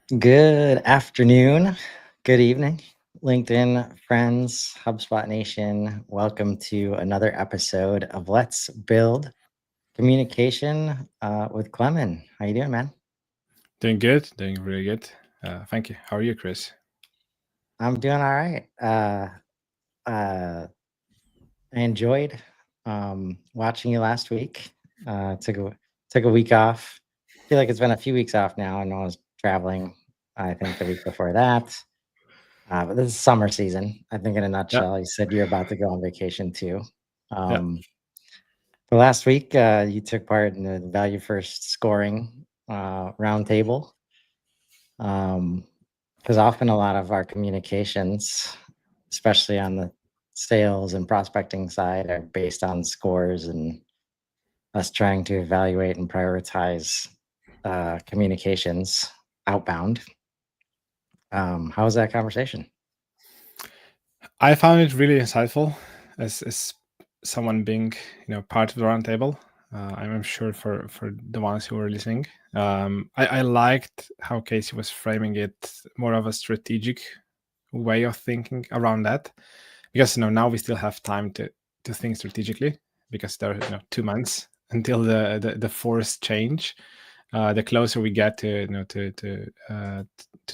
Good afternoon, good evening, LinkedIn friends, HubSpot Nation. Welcome to another episode of Let's Build Communication with Clement. How you doing, man? Doing good, doing really good. Thank you. How are you, Chris? I'm doing all right. I enjoyed watching you last week. Took a week off. I feel like it's been a few weeks off now. I know I was traveling. I think the week before that. But this is summer season. I think in a Yeah, nutshell, you said you're about to go on vacation too. yeah. But last week, you took part in the Value First Scoring Roundtable. Because often a lot of our communications, especially on the sales and prospecting side, are based on scores and us trying to evaluate and prioritize communications outbound. How was that conversation? I found it really insightful as someone being part of the roundtable. I'm sure for the ones who were listening, I liked how Casey was framing it more of a strategic way of thinking around that, because now we still have time to think strategically, because there are 2 months until the forced change. The closer we get to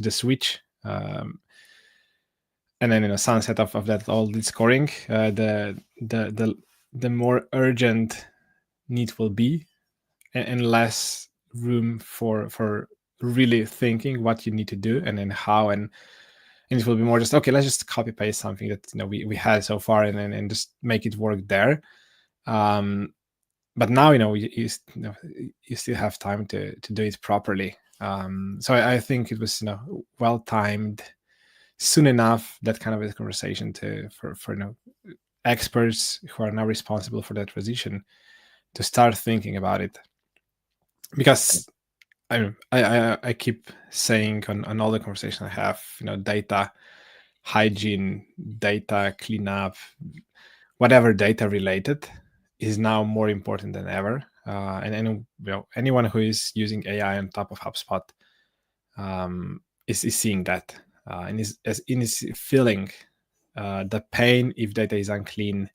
the switch, and then sunset of that all the scoring, the more urgent need will be, and less room for really thinking what you need to do and then how, and it will be more just, okay, let's just copy paste something that we had so far, and just make it work there. But now you still have time to do it properly. So I think it was well timed, soon enough, that kind of a conversation for experts who are now responsible for that transition to start thinking about it. Because I keep saying on all the conversations I have, data hygiene, data cleanup, whatever data related is now more important than ever. And anyone who is using AI on top of HubSpot is seeing that, and is feeling the pain if data is unclean,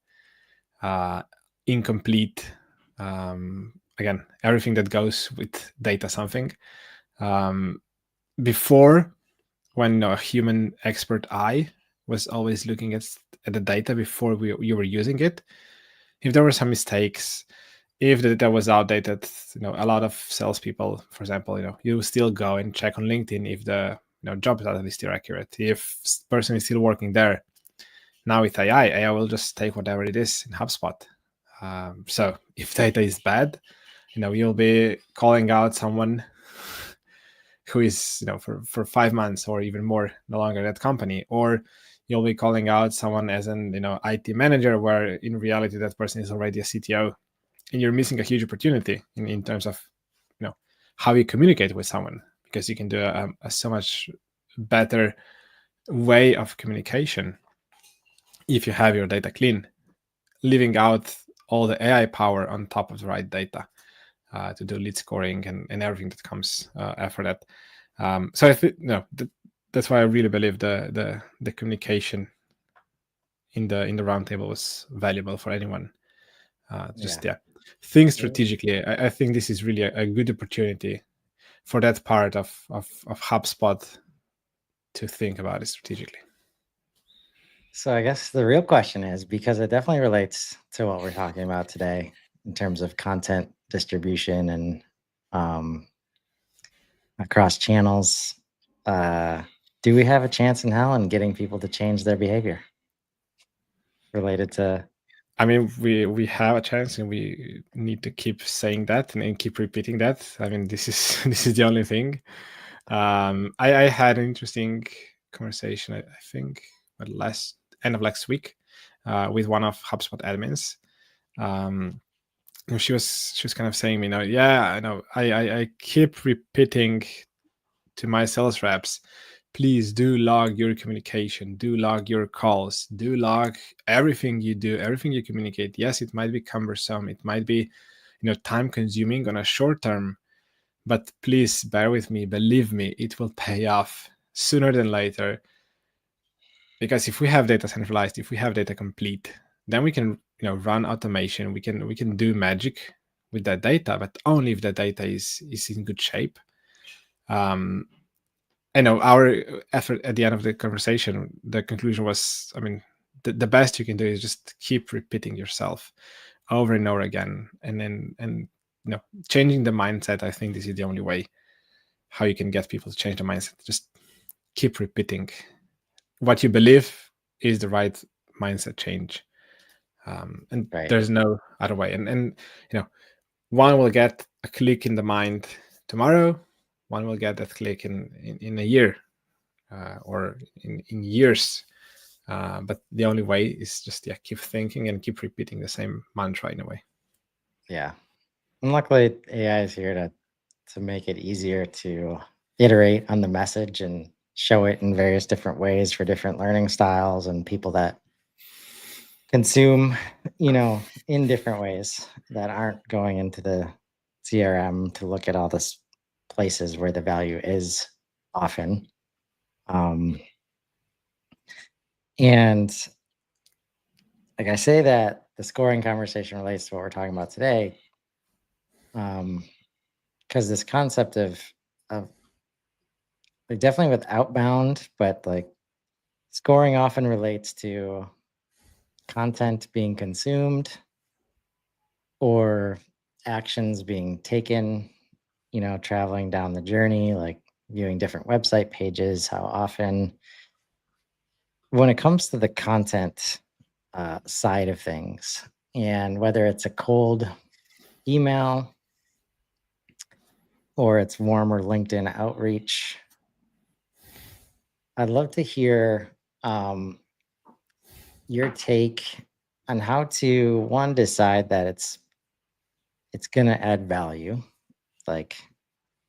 incomplete. Again, everything that goes with data something. Before, when a human expert eye was always looking at the data before you were using it, if there were some mistakes, if the data was outdated, a lot of salespeople, for example, you still go and check on LinkedIn if the job title is still accurate, if person is still working there. Now with AI will just take whatever it is in HubSpot. So if data is bad, you'll be calling out someone who is for 5 months or even more no longer at company, or you'll be calling out someone as an IT manager, where in reality that person is already a CTO, and you're missing a huge opportunity in terms of how you communicate with someone, because you can do a so much better way of communication if you have your data clean, leaving out all the AI power on top of the right data to do lead scoring and everything that comes after that. So I think that's why I really believe the communication in the roundtable was valuable for anyone. Think strategically. I think this is really a good opportunity for that part of HubSpot to think about it strategically. So I guess the real question is, because it definitely relates to what we're talking about today in terms of content distribution and across channels, do we have a chance in hell in getting people to change their behavior related to? I mean, we have a chance, and we need to keep saying that and keep repeating that. I mean, this is this is the only thing. I had an interesting conversation, I think, end of last week, with one of HubSpot admins. She was kind of saying, yeah, I know, I keep repeating to my sales reps, please do log your communication, do log your calls, do log everything you do, everything you communicate. Yes, it might be cumbersome, it might be time consuming on a short term, but please bear with me, believe me, it will pay off sooner than later. Because if we have data centralized, if we have data complete, then we can run automation. We can do magic with that data, but only if the data is in good shape. I know our effort at the end of the conversation, the conclusion was, the best you can do is just keep repeating yourself over and over again, and changing the mindset. I think this is the only way how you can get people to change the mindset. Just keep repeating what you believe is the right mindset change, and Right. there's no other way. And one will get a click in the mind tomorrow, one will get that click in a year, or in years. But the only way is just keep thinking and keep repeating the same mantra in a way. Yeah. And luckily AI is here to make it easier to iterate on the message and show it in various different ways for different learning styles and people that consume, in different ways that aren't going into the CRM to look at all this places where the value is often. And like I say that the scoring conversation relates to what we're talking about today. Because this concept of like definitely with outbound, but like scoring often relates to content being consumed or actions being taken, traveling down the journey, like viewing different website pages, how often. When it comes to the content side of things, and whether it's a cold email or it's warmer LinkedIn outreach, I'd love to hear your take on how to, one, decide that it's going to add value, like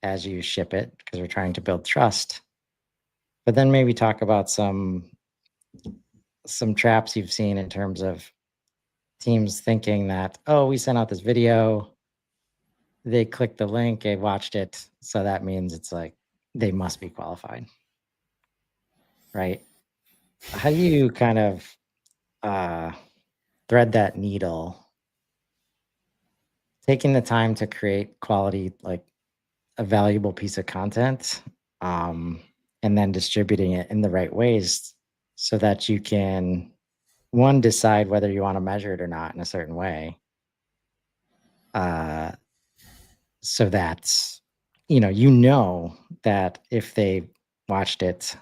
as you ship it, because we're trying to build trust. But then maybe talk about some traps you've seen in terms of teams thinking that, oh, we sent out this video, they clicked the link, they watched it, so that means it's like they must be qualified, right? How do you kind of thread that needle, taking the time to create quality, like a valuable piece of content, and then distributing it in the right ways so that you can, one, decide whether you want to measure it or not in a certain way, so that that if they watched it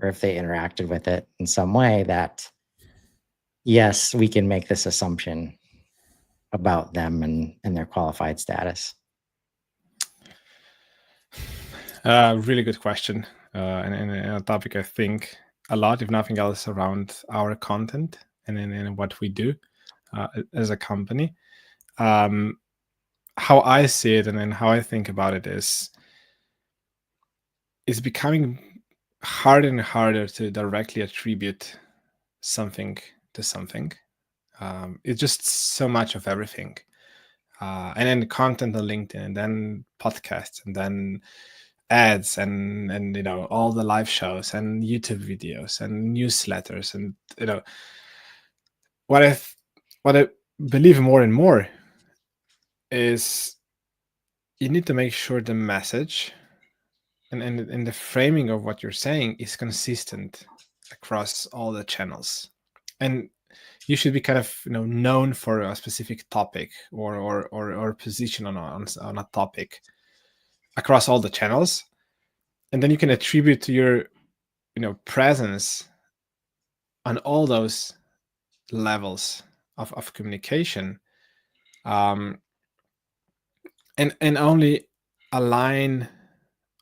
or if they interacted with it in some way, that yes, we can make this assumption about them and their qualified status. Really good question, and a topic I think a lot, if nothing else, around our content and what we do as a company. How I see it and then how I think about it is it's becoming harder and harder to directly attribute something to something. It's just so much of everything. And then content on LinkedIn, and then podcasts, and then ads, and all the live shows and YouTube videos and newsletters, and what I believe more and more is you need to make sure the message and the framing of what you're saying is consistent across all the channels, and you should be kind of known for a specific topic or position on a topic across all the channels, and then you can attribute to your presence on all those levels of communication, and only align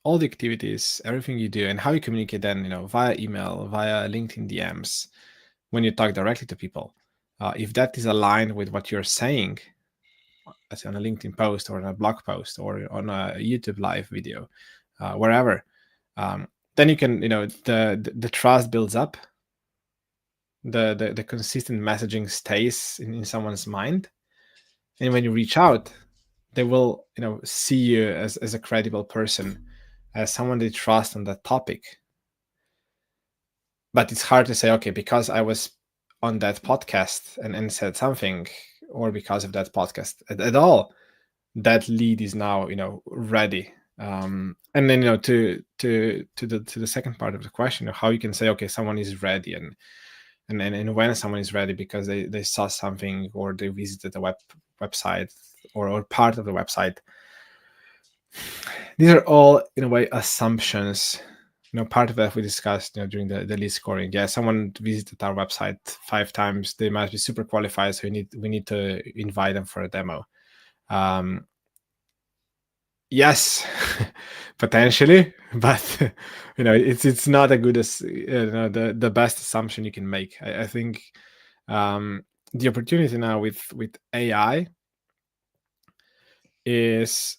all the activities, everything you do, and how you communicate then, via email, via LinkedIn DMs, when you talk directly to people. If that is aligned with what you're saying, as on a LinkedIn post or on a blog post or on a YouTube live video, wherever, then you can, the trust builds up, the consistent messaging stays in someone's mind, and when you reach out, they will, see you as a credible person, as someone they trust on that topic. But it's hard to say, okay, because I was on that podcast and said something, or because of that podcast at all, that lead is now, ready. And then, to the second part of the question, how you can say, okay, someone is ready, and when someone is ready because they saw something, or they visited the website or part of the website. These are all, in a way, assumptions. Part of that we discussed, during the lead scoring. Yeah, someone visited our website 5 times. They must be super qualified, so we need to invite them for a demo. Yes, potentially, but it's not a good as the best assumption you can make. I think the opportunity now with AI is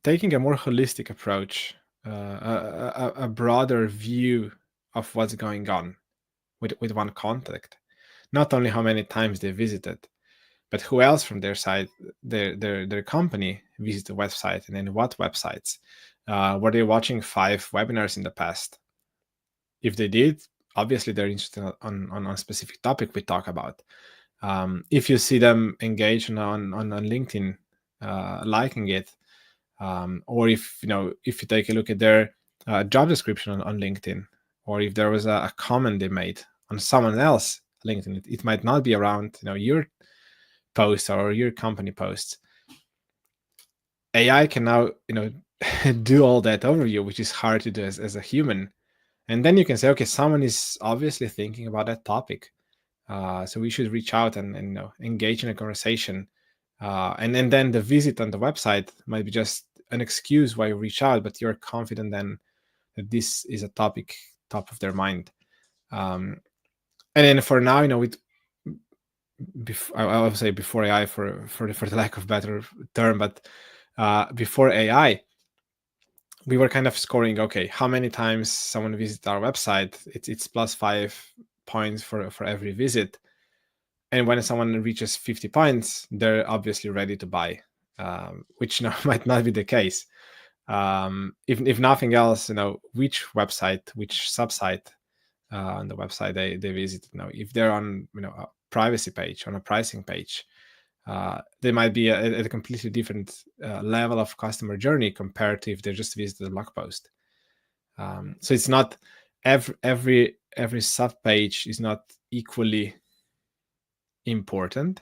taking a more holistic approach, a broader view of what's going on with one contact. Not only how many times they visited, but who else from their side, their company visited the website, and then what websites. Were they watching 5 webinars in the past? If they did, obviously they're interested on a specific topic we talk about. If you see them engage on LinkedIn, liking it, or if you take a look at their job description on LinkedIn, or if there was a comment they made on someone else LinkedIn, it might not be around your post or your company posts. AI can now do all that overview, which is hard to do as a human. And then you can say, okay, someone is obviously thinking about that topic, so we should reach out and engage in a conversation. And then the visit on the website might be just an excuse why you reach out, but you're confident then that this is a topic top of their mind. And then for now, with I would say before AI, for the lack of better term, but before AI, we were kind of scoring, okay, how many times someone visits our website, it's plus 5 points for every visit. And when someone reaches 50 points, they're obviously ready to buy, which might not be the case. If nothing else, which website, which subsite on the website they visit. If they're on a privacy page, on a pricing page, they might be at a completely different level of customer journey compared to if they just visit the blog post. So it's not every sub page is not equally important,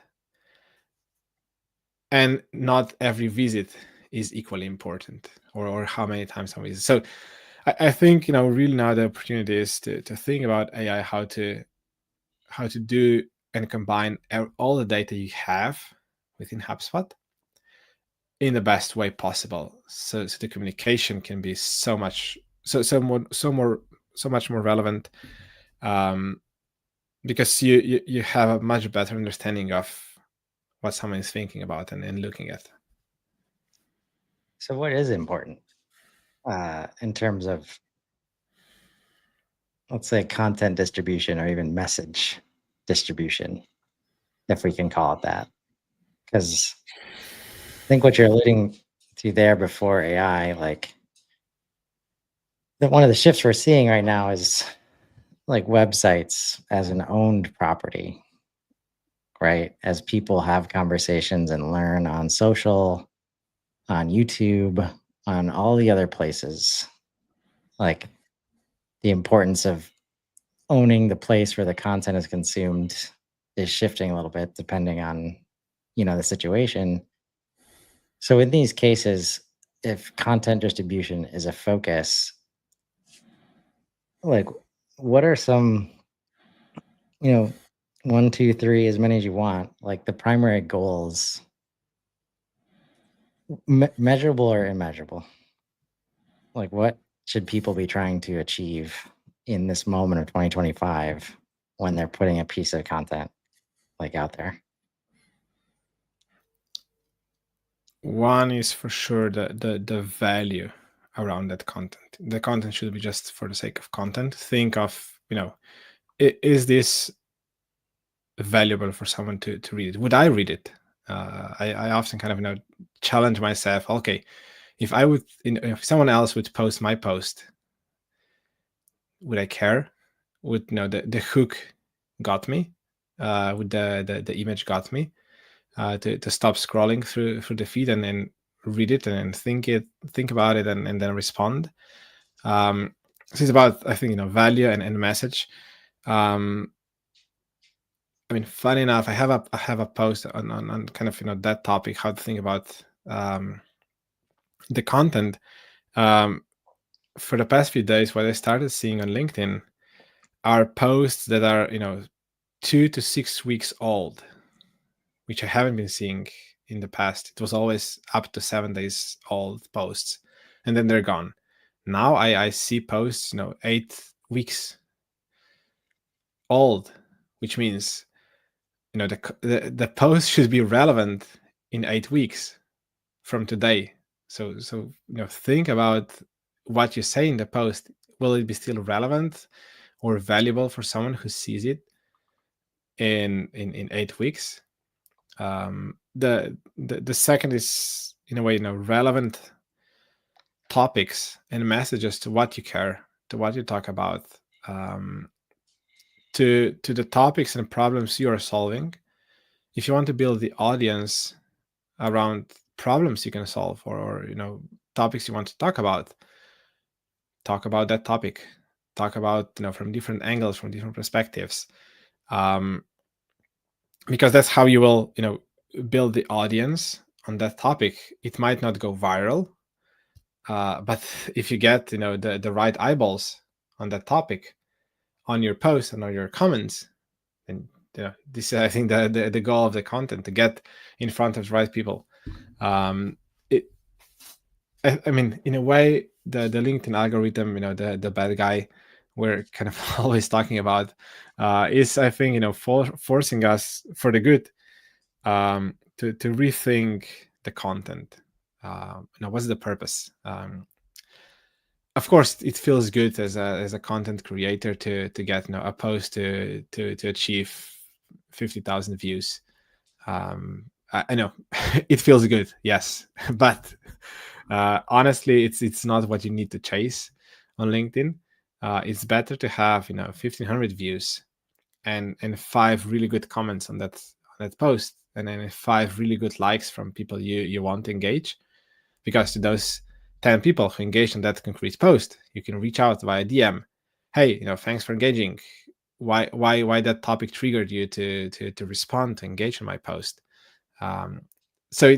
and not every visit is equally important, or how many times I visit. So I think really now the opportunity is to think about AI, how to do and combine all the data you have within HubSpot in the best way possible, so the communication can be so much more relevant, because you have a much better understanding of what someone is thinking about and looking at. So what is important in terms of, let's say, content distribution, or even message distribution, if we can call it that? Because I think what you're alluding to there before AI, like, that one of the shifts we're seeing right now is like websites as an owned property, right? As people have conversations and learn on social, on YouTube, on all the other places, like the importance of owning the place where the content is consumed is shifting a little bit depending on the situation. So in these cases, if content distribution is a focus, like, what are some, 1, 2, 3, as many as you want, like the primary goals, measurable or immeasurable? Like, what should people be trying to achieve in this moment of 2025 when they're putting a piece of content like out there? One is for sure the value around that content. The content should be just for the sake of content. Think of, is this valuable for someone to read it? Would I read it? I often kind of challenge myself. Okay, if if someone else would post my post, would I care? Would the hook got me? Would the image got me to stop scrolling through the feed and then read it and then think about it and then respond? So it's about, I think, value and message. I mean, funny enough, I have a post on kind of that topic, how to think about the content. For the past few days, what I started seeing on LinkedIn are posts that are 2 to 6 weeks old, which I haven't been seeing in the past. It was always up to 7 days old posts, and then they're gone. Now I see posts 8 weeks old, which means the post should be relevant in 8 weeks from today. So think about what you say in the post. Will it be still relevant or valuable for someone who sees it in 8 weeks? The second is, in a way, relevant topics and messages to what you care, to what you talk about, to the topics and problems you are solving. If you want to build the audience around problems you can solve, or topics you want to talk about that topic. Talk about from different angles, from different perspectives, because that's how you will build the audience on that topic. It might not go viral, but if you get the right eyeballs on that topic, on your post and on your comments, then this is, I think, the goal of the content, to get in front of the right people. I mean, in a way, the LinkedIn algorithm, the bad guy we're kind of always talking about, is, I think, forcing us, for the good, to rethink the content. What's the purpose? Of course, it feels good as a content creator to get a post to achieve 50,000 views. I know it feels good, yes, but honestly, it's not what you need to chase on LinkedIn. It's better to have 1,500 views and 5 really good comments on that post, and then 5 really good likes from people you want to engage. Because to those 10 people who engaged on that concrete post, you can reach out via DM. Hey, thanks for engaging. Why that topic triggered you to respond, to engage on my post? So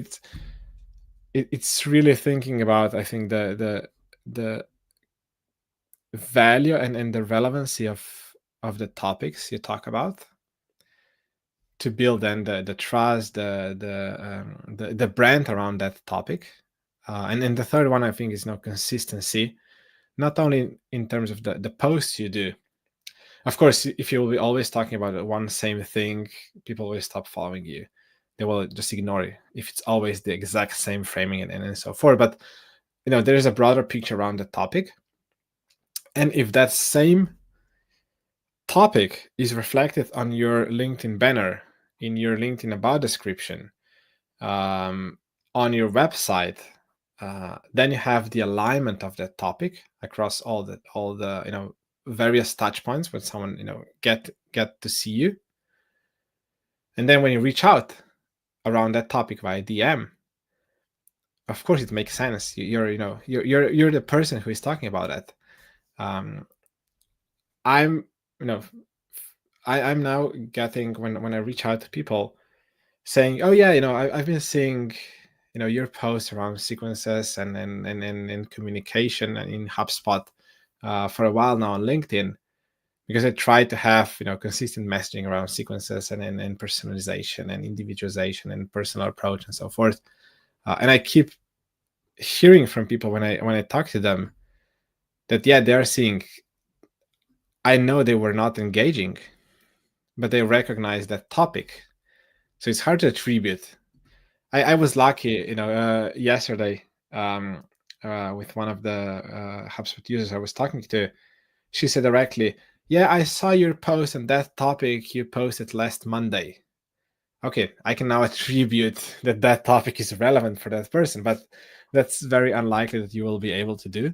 it's really thinking about, I think, the value and the relevancy of the topics you talk about, to build then the trust, the brand around that topic. And then the third one, I think, is consistency, not only in terms of the posts you do. Of course, if you will be always talking about one same thing, people will stop following you. They will just ignore it if it's always the exact same framing and so forth. But there is a broader picture around the topic, and if that same topic is reflected on your LinkedIn banner, in your LinkedIn about description, on your website, then you have the alignment of that topic across all the various touch points when someone get to see you. And then when you reach out around that topic via DM, of course it makes sense. You're the person who is talking about that. I'm I'm now getting, when I reach out to people, saying, oh yeah, I've been seeing your posts around sequences and communication and in HubSpot for a while now on LinkedIn, because I try to have consistent messaging around sequences and personalization and individualization and personal approach and so forth. And I keep hearing from people when I talk to them that they're seeing, I know they were not engaging, but they recognize that topic. So it's hard to attribute. I was lucky, yesterday, with one of the HubSpot users I was talking to. She said directly, yeah, I saw your post on that topic you posted last Monday. okay, I can now attribute that that topic is relevant for that person, but that's very unlikely that you will be able to do.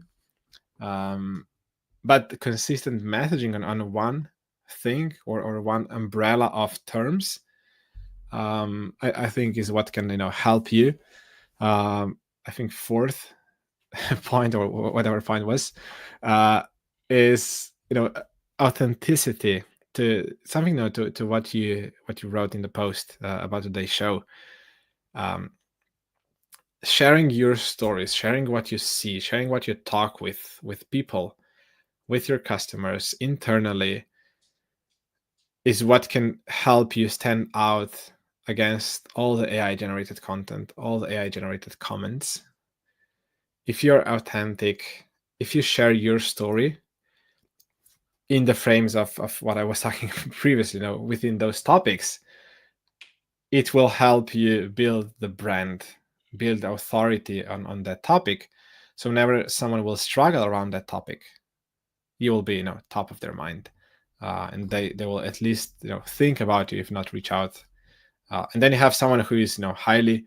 But consistent messaging on one thing or one umbrella of terms, I think is what can help you. I think fourth point or whatever point was is authenticity, to something to what you wrote in the post about today's show. Sharing your stories, sharing what you see, sharing what you talk with people, with your customers internally, is what can help you stand out against all the AI generated content, all the AI generated comments. If you're authentic, if you share your story in the frames of what I was talking previously, within those topics, it will help you build the brand, build authority on that topic. So whenever someone will struggle around that topic, you will be top of their mind, and they will at least think about you, if not reach out. And then you have someone who is highly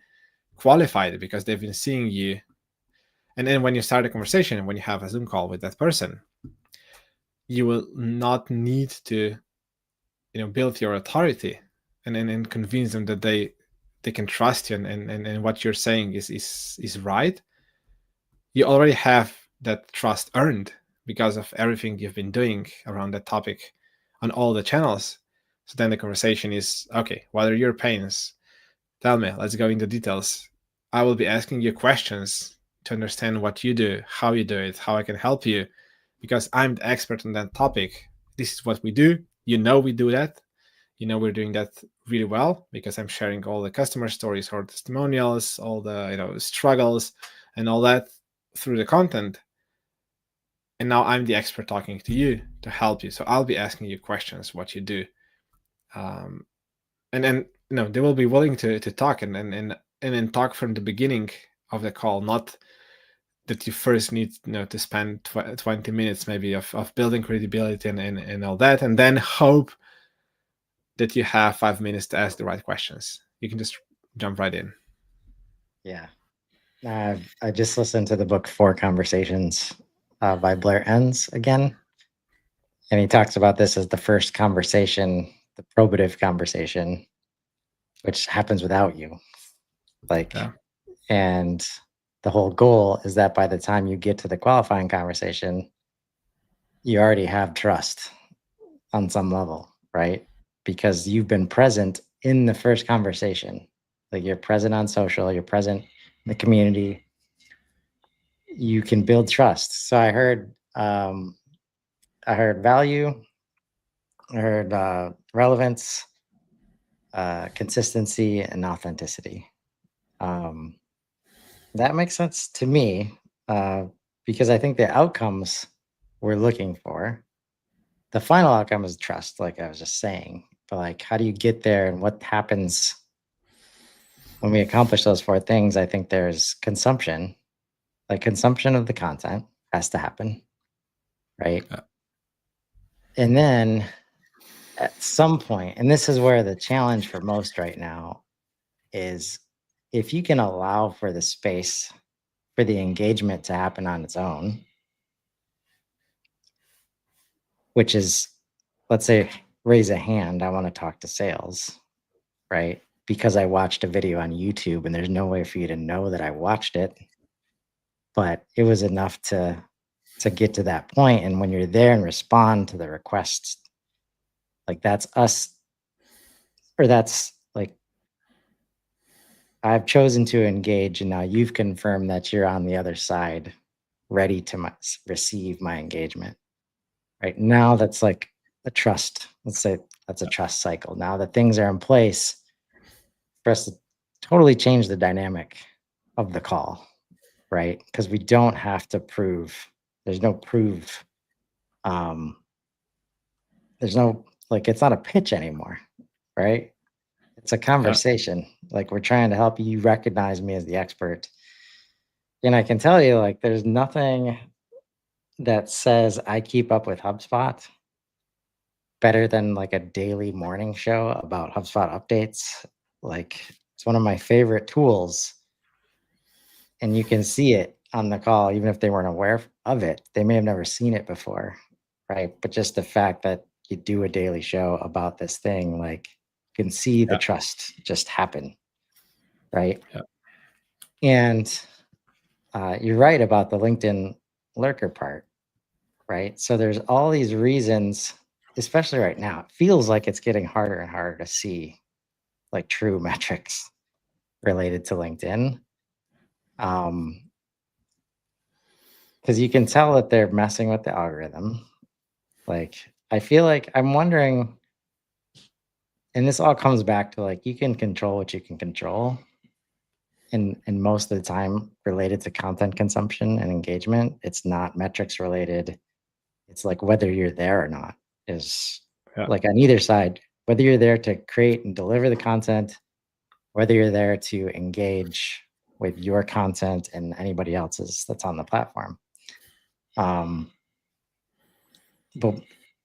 qualified because they've been seeing you. And then when you start a conversation, when you have a Zoom call with that person, you will not need to build your authority and convince them that they can trust you and what you're saying is right. You already have that trust earned because of everything you've been doing around that topic on all the channels. So then the conversation is, okay, what are your pains? Tell me, let's go into details. I will be asking you questions to understand what you do, how you do it, how I can help you, because I'm the expert on that topic. This is what we do. We do that. We're doing that really well because I'm sharing all the customer stories or testimonials, all the struggles and all that through the content. And now I'm the expert talking to you to help you. So I'll be asking you questions, what you do. And then they will be willing to talk and then talk from the beginning of the call, not that you first need to spend 20 minutes maybe of building credibility and all that, and then hope that you have 5 minutes to ask the right questions. You can just jump right in. Yeah. I just listened to the book 4 Conversations by Blair Enns again. And he talks about this as the first conversation, the probative conversation, which happens without you. And the whole goal is that by the time you get to the qualifying conversation, you already have trust on some level, right? Because you've been present in the first conversation. Like you're present on social, you're present in the community. You can build trust. So I heard value, I heard relevance, consistency, and authenticity. That makes sense to me because I think the outcomes we're looking for, the final outcome is trust, like I was just saying. But like, how do you get there, and what happens when we accomplish those 4 things? I think there's consumption, like consumption of the content has to happen, right? Yeah. And then at some point, and this is where the challenge for most right now is, if you can allow for the space for the engagement to happen on its own, which is, let's say, raise a hand, I want to talk to sales, right? Because I watched a video on YouTube and there's no way for you to know that I watched it, but it was enough to get to that point. And when you're there and respond to the requests, like that's us, or that's like, I've chosen to engage, and now you've confirmed that you're on the other side, ready to receive my engagement. Right now, that's like a trust. Let's say that's a trust cycle. Now that things are in place for us to totally change the dynamic of the call, right? Because we don't have to prove. There's no prove. There's no, like, it's not a pitch anymore, right? It's a conversation. Like, we're trying to help you recognize me as the expert. And I can tell you, like, there's nothing that says I keep up with HubSpot better than like a daily morning show about HubSpot updates Like, it's one of my favorite tools. And you can see it on the call, even if they weren't aware of it. They may have never seen it before, right? But just the fact that you do a daily show about this thing, like, you can see the trust just happen, right? Yeah. And you're right about the LinkedIn lurker part, right? So there's all these reasons, especially right now, it feels like it's getting harder and harder to see like true metrics related to LinkedIn. Because you can tell that they're messing with the algorithm. Like, I feel like I'm wondering, and this all comes back to like, you can control what you can control. And most of the time related to content consumption and engagement, it's not metrics related. It's like whether you're there or not is like on either side, whether you're there to create and deliver the content, whether you're there to engage with your content and anybody else's that's on the platform. But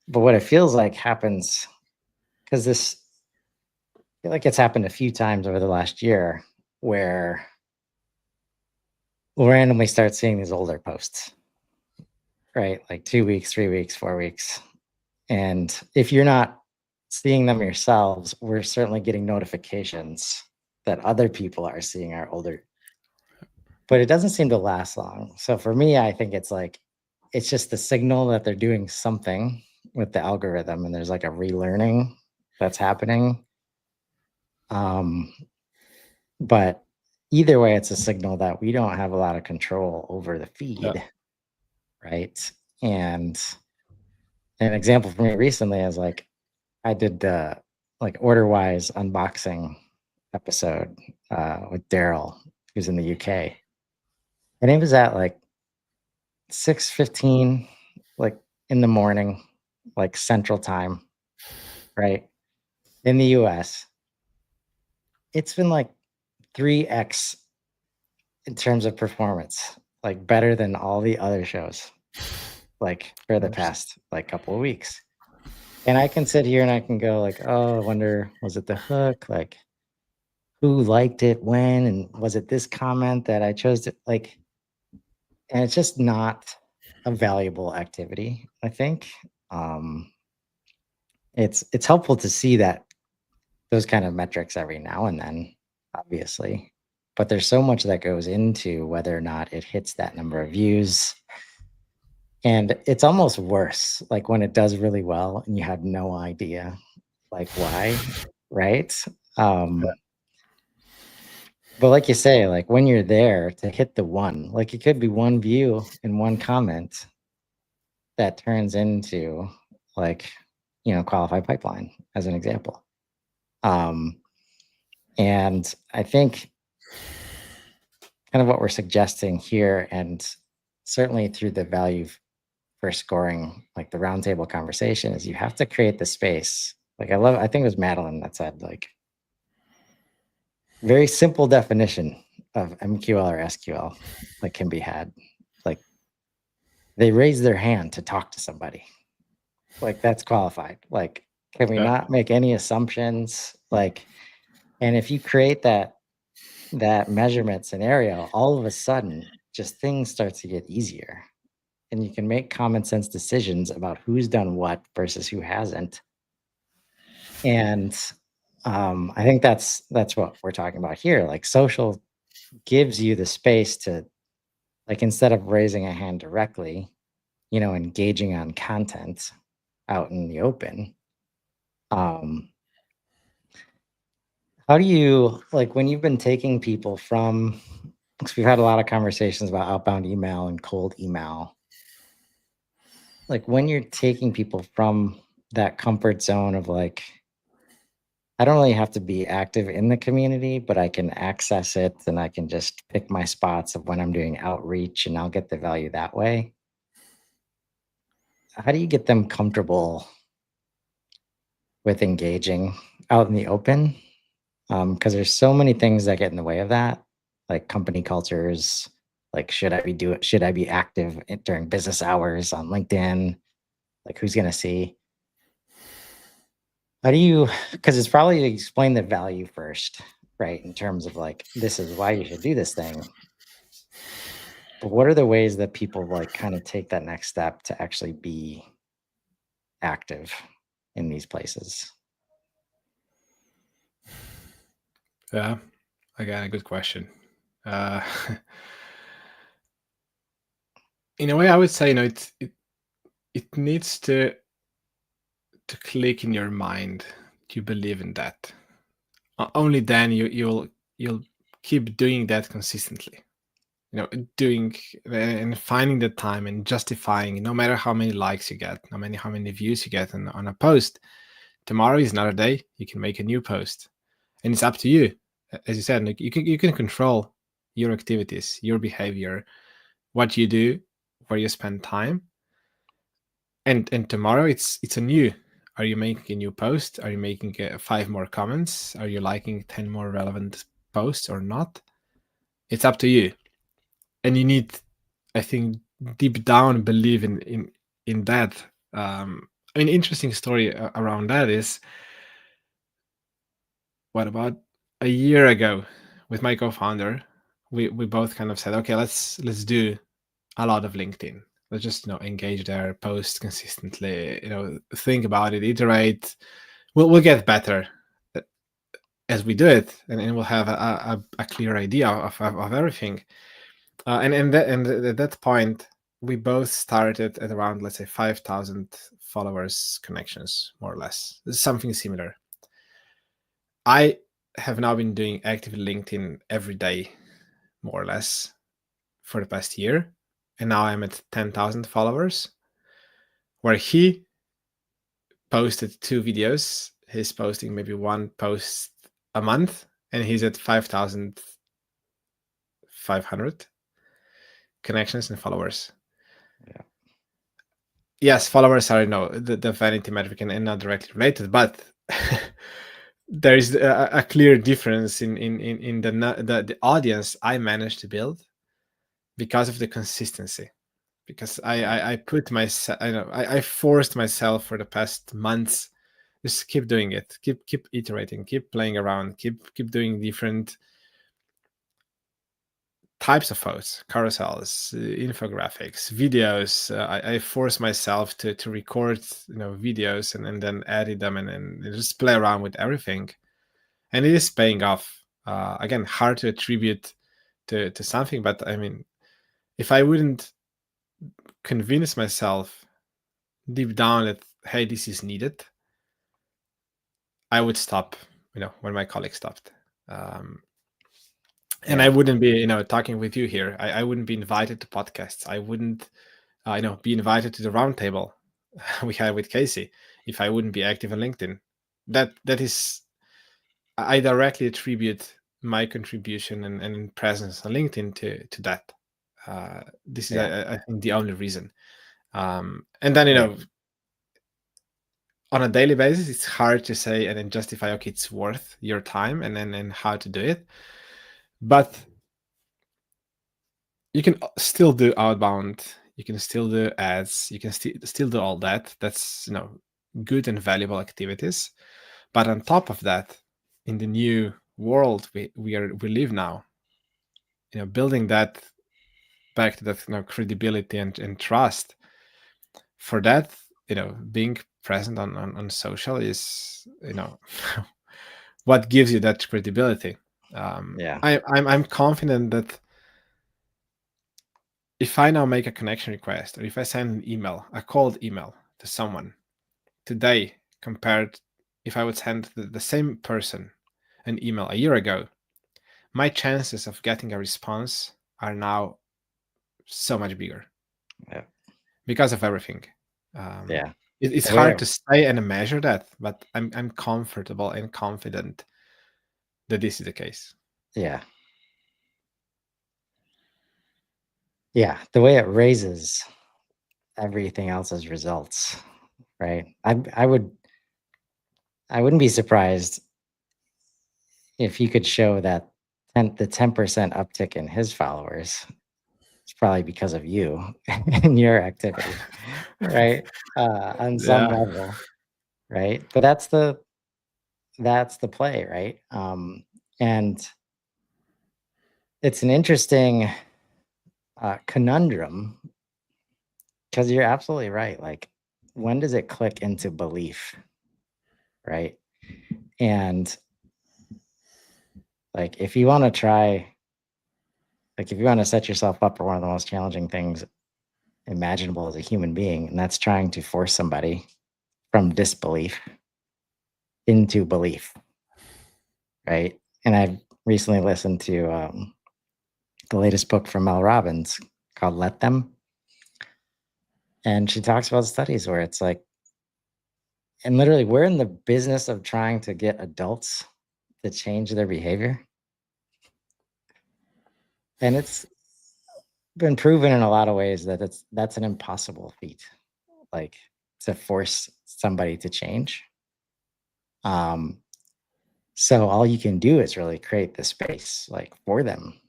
what it feels like happens, because this, I feel like it's happened a few times over the last year where we'll randomly start seeing these older posts, right? Like 2 weeks, 3 weeks, 4 weeks. And if you're not seeing them yourselves, we're certainly getting notifications that other people are seeing our older, but it doesn't seem to last long. So for me, I think it's like, it's just the signal that they're doing something with the algorithm and there's like a relearning that's happening. But either way, it's a signal that we don't have a lot of control over the feed, right? And an example for me recently is like, I did the like OrderWise unboxing episode with Daryl, who's in the UK. And it was at like 6:15, like in the morning, like Central Time, right? In the US. It's been like 3x in terms of performance, like better than all the other shows, like for the past like couple of weeks. And I can sit here and I can go like, oh, I wonder, was it the hook? Like, who liked it when? And was it this comment that I chose to like? And it's just not a valuable activity, I think. It's helpful to see that those kind of metrics every now and then, obviously. But there's so much that goes into whether or not it hits that number of views. And it's almost worse, like when it does really well and you have no idea like why, right? But like you say, like when you're there to hit the one, like it could be one view and one comment that turns into like, qualified pipeline as an example. And I think kind of what we're suggesting here, and certainly through the value for scoring, like the roundtable conversation, is you have to create the space. Like I think it was Madeline that said like, very simple definition of MQL or SQL like can be had. Like they raise their hand to talk to somebody. Like that's qualified. Like, can we not make any assumptions? Like, and if you create that measurement scenario, all of a sudden just things start to get easier. And you can make common sense decisions about who's done what versus who hasn't. And I think that's what we're talking about here. Like social gives you the space to, like, instead of raising a hand directly, engaging on content out in the open. How do you, like, when you've been taking people from, because we've had a lot of conversations about outbound email and cold email, like when you're taking people from that comfort zone of like, I don't really have to be active in the community, but I can access it and I can just pick my spots of when I'm doing outreach and I'll get the value that way. How do you get them comfortable with engaging out in the open? Because there's so many things that get in the way of that, like company cultures, like should I be active during business hours on LinkedIn? Like who's gonna see? How do you, because it's probably to explain the value first, right? In terms of like, this is why you should do this thing. But what are the ways that people like kind of take that next step to actually be active in these places? Yeah, again, a good question. In a way, I would say, it needs to click in your mind. You believe in that. Only then you'll keep doing that consistently. Doing and finding the time and justifying, no matter how many likes you get, no matter how many views you get on a post. Tomorrow is another day. You can make a new post, and it's up to you. As you said, like, you can control your activities, your behavior, what you do, where you spend time. And tomorrow it's a new. Are you making a new post? Are you making 5 more comments? Are you liking 10 more relevant posts or not? It's up to you. And you need, I think, deep down believe in that. Interesting story around that is, what about a year ago with my co-founder, we both kind of said, okay, let's do a lot of LinkedIn. Let's just engage there, post consistently, think about it, iterate. We'll get better as we do it, and we'll have a clear idea of everything. And at that point, we both started at around, let's say, 5,000 followers, connections, more or less. Something similar. I have now been doing active LinkedIn every day, more or less, for the past year. And now I'm at 10,000 followers, where he posted 2 videos. He's posting maybe 1 post a month, and he's at 5,500 connections and followers. Yeah. Yes, followers are the vanity metric and not directly related, but there is a clear difference in the audience I managed to build because of the consistency. Because I put myself, I forced myself for the past months, just keep doing it, keep iterating, keep playing around, keep doing different types of posts, carousels, infographics, videos. I force myself to record videos and then edit them and just play around with everything, and it is paying off. Again, hard to attribute to something, but if I wouldn't convince myself deep down that, hey, this is needed, I would stop when my colleague stopped. And I wouldn't be talking with you here. I wouldn't be invited to podcasts. I wouldn't be invited to the roundtable we had with Casey if I wouldn't be active on LinkedIn. That is, I directly attribute my contribution and presence on LinkedIn to that. This is I think the only reason. And then on a daily basis, it's hard to say and then justify, okay, it's worth your time and how to do it. But you can still do outbound, you can still do ads, you can still do all that. That's good and valuable activities. But on top of that, in the new world we live now, building that back to that credibility and trust. For that, being present on social is what gives you that credibility. I'm confident that if I now make a connection request, or if I send an email, a cold email to someone today, compared if I would send the same person an email a year ago, my chances of getting a response are now so much bigger. Because of everything. It's hard to say and measure that, but I'm comfortable and confident that this is the case. The way it raises everything else's results, right? I wouldn't be surprised if you could show that the 10% uptick in his followers, it's probably because of you and your activity, right? On some level, right? But that's the that's the play, right? And it's an interesting conundrum because you're absolutely right. Like, when does it click into belief, right? And like, if you want to try, like, if you want to set yourself up for one of the most challenging things imaginable as a human being, and that's trying to force somebody from disbelief into belief, right? And I've recently listened to the latest book from Mel Robbins called Let Them. And she talks about studies where it's like, and literally, we're in the business of trying to get adults to change their behavior. And it's been proven in a lot of ways that that's an impossible feat, like to force somebody to change. Um, so all you can do is really create the space like for them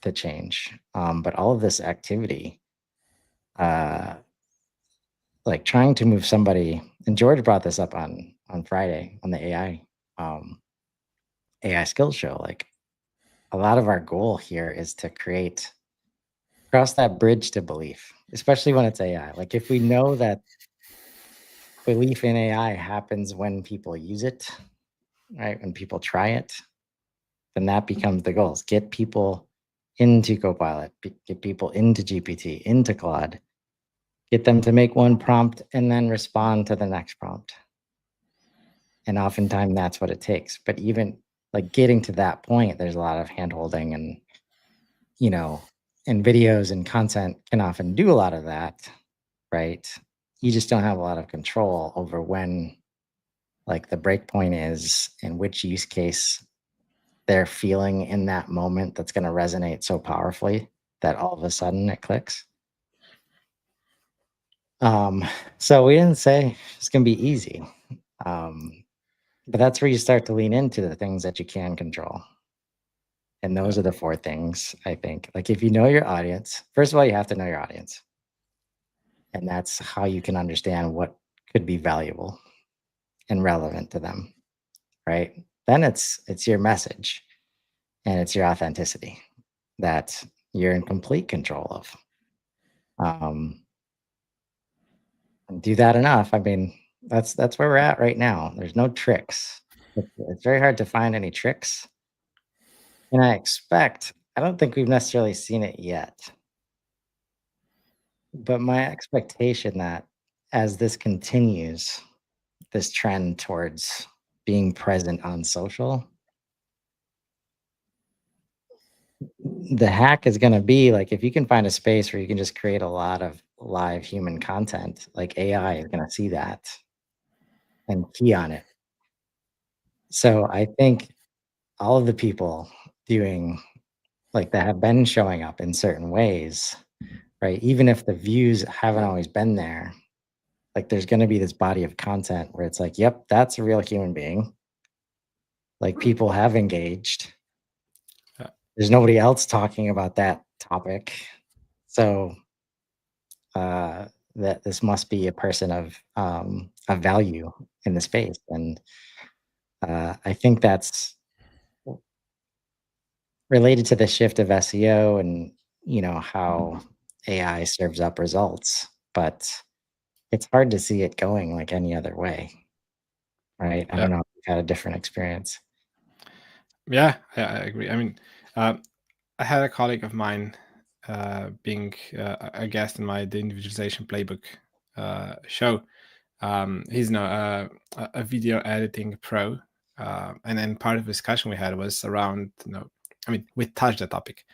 to change. But all of this activity, uh, like trying to move somebody, and George brought this up on Friday on the AI skills show. Like, a lot of our goal here is to cross that bridge to belief, especially when it's AI. Like, if we know that belief in AI happens when people use it, right? When people try it, then that becomes the goals. Get people into Copilot, get people into GPT, into Claude, get them to make one prompt and then respond to the next prompt. And oftentimes that's what it takes. But even like getting to that point, there's a lot of hand holding and, you know, and videos and content can often do a lot of that, right? You just don't have a lot of control over when like the break point is and which use case they're feeling in that moment that's going to resonate so powerfully that all of a sudden it clicks. So we didn't say it's going to be easy. But that's where you start to lean into the things that you can control. And those are the four things, I think. Like, if you know your audience, first of all, you have to know your audience. And that's how you can understand what could be valuable and relevant to them, right? Then it's your message and it's your authenticity that you're in complete control of. And do that enough. I mean, that's where we're at right now. There's no tricks. It's very hard to find any tricks. And I don't think we've necessarily seen it yet. But my expectation that as this continues, this trend towards being present on social, the hack is going to be like, if you can find a space where you can just create a lot of live human content, like AI is going to see that and key on it. So I think all of the people doing like that have been showing up in certain ways, right? Even if the views haven't always been there, like there's going to be this body of content where it's like, yep, that's a real human being. Like, people have engaged. There's nobody else talking about that topic. So that this must be a person of value in the space. And I think that's related to the shift of SEO and, how AI serves up results. But it's hard to see it going like any other way, right? I Yeah. don't know if you've had a different experience. Yeah, I agree. I mean, I had a colleague of mine being a guest in the Individualization Playbook show. He's now a video editing pro, and then part of the discussion we had was around, we touched the topic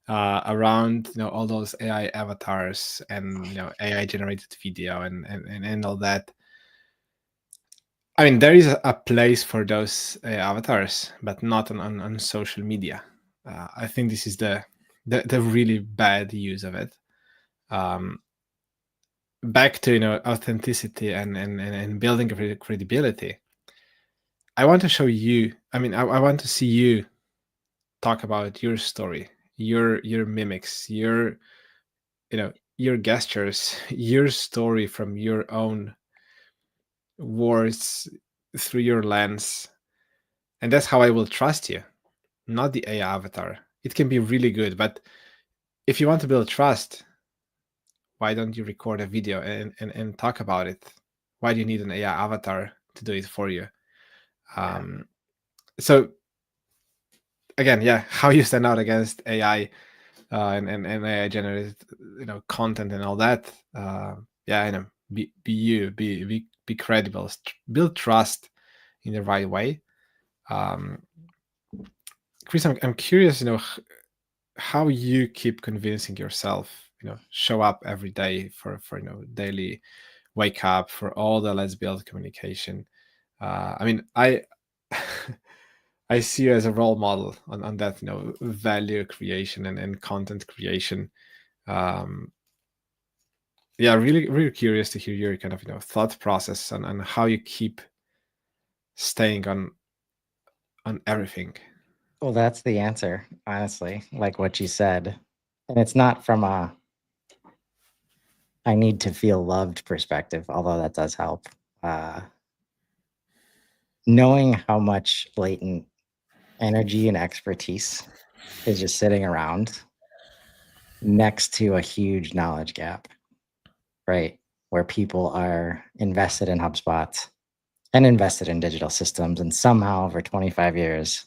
around, all those AI avatars and AI generated video and all that. I mean, there is a place for those avatars, but not on social media. I think this is the really bad use of it. Back to authenticity and building credibility. I want to show you. I mean, I want to see you talk about your story, your mimics, your your gestures, your story from your own words through your lens. And that's how I will trust you, not the AI avatar. It can be really good, but if you want to build trust, why don't you record a video and talk about it? Why do you need an AI avatar to do it for you? So again, yeah, how you stand out against AI and AI generated content and all that. Be you, be credible, build trust in the right way. Chris, I'm curious, how you keep convincing yourself, show up every day for daily wake up, for all the let's build communication. I mean, I I see you as a role model on that, value creation and content creation. Really, really curious to hear your kind of thought process and how you keep staying on everything. Well, that's the answer, honestly, like what you said. And it's not from a I need to feel loved perspective, although that does help. Knowing how much latent energy and expertise is just sitting around next to a huge knowledge gap, right? Where people are invested in HubSpot and invested in digital systems, and somehow over 25 years,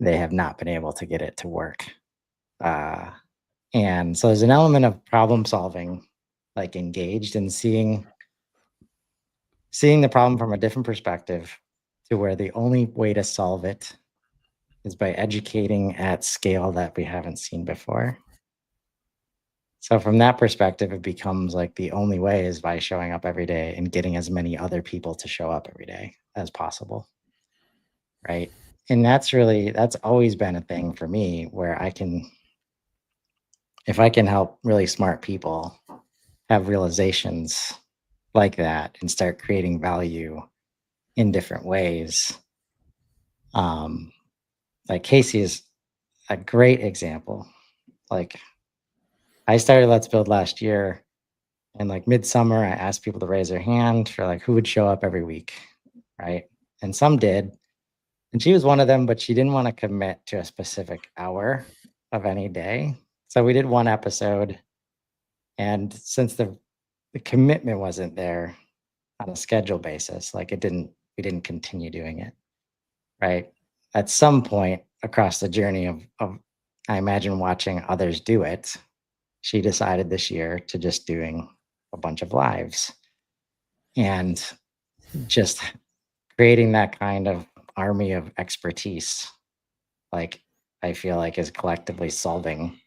they have not been able to get it to work. And so there's an element of problem solving, like engaged and seeing the problem from a different perspective, to where the only way to solve it is by educating at scale that we haven't seen before. So from that perspective, it becomes like the only way is by showing up every day and getting as many other people to show up every day as possible. Right. And that's always been a thing for me, where if I can help really smart people have realizations like that and start creating value in different ways. Like Casey is a great example. Like, I started Let's Build last year, and like midsummer, I asked people to raise their hand for like who would show up every week, right? And some did, and she was one of them, but she didn't want to commit to a specific hour of any day. So we did one episode, and since the commitment wasn't there on a schedule basis, like we didn't continue doing it, right? At some point across the journey of I imagine watching others do it, she decided this year to just doing a bunch of lives, and just creating that kind of army of expertise, like I feel like is collectively solving,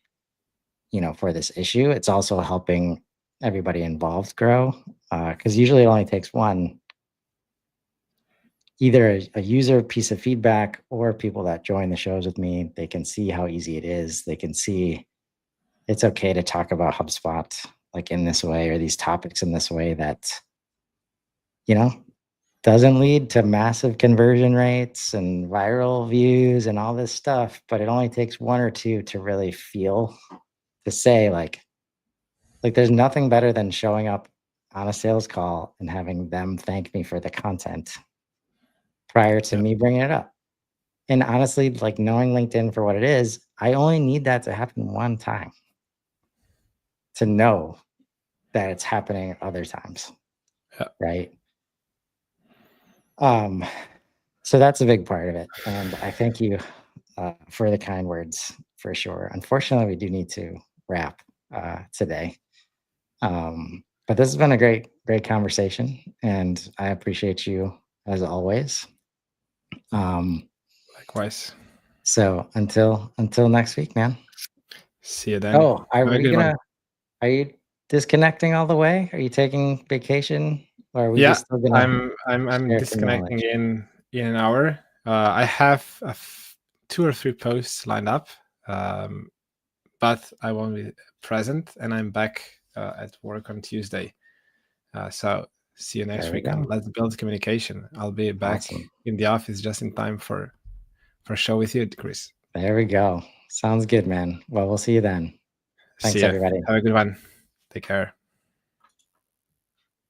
for this issue. It's also helping everybody involved grow, because usually it only takes one, either a user piece of feedback or people that join the shows with me. They can see how easy it is. They can see it's okay to talk about HubSpot like in this way, or these topics in this way that, doesn't lead to massive conversion rates and viral views and all this stuff, but it only takes one or two to really to say like there's nothing better than showing up on a sales call and having them thank me for the content prior to me bringing it up. And honestly, like knowing LinkedIn for what it is, I only need that to happen one time to know that it's happening other times. Yeah. Right. So that's a big part of it. And I thank you for the kind words, for sure. Unfortunately, we do need to wrap today. But this has been a great conversation, and I appreciate you as always. Likewise. So until next week, man. See you then. Oh, are you disconnecting all the way? Are you taking vacation, or are we just still gonna? I'm disconnecting in an hour. I have 2 or 3 posts lined up, but I won't be present, and I'm back at work on Tuesday. So see you next week on Let's Build Communication. I'll be back in the office just in time for a show with you, Chris. There we go. Sounds good, man. Well, we'll see you then. Thanks, everybody. Have a good one. Take care.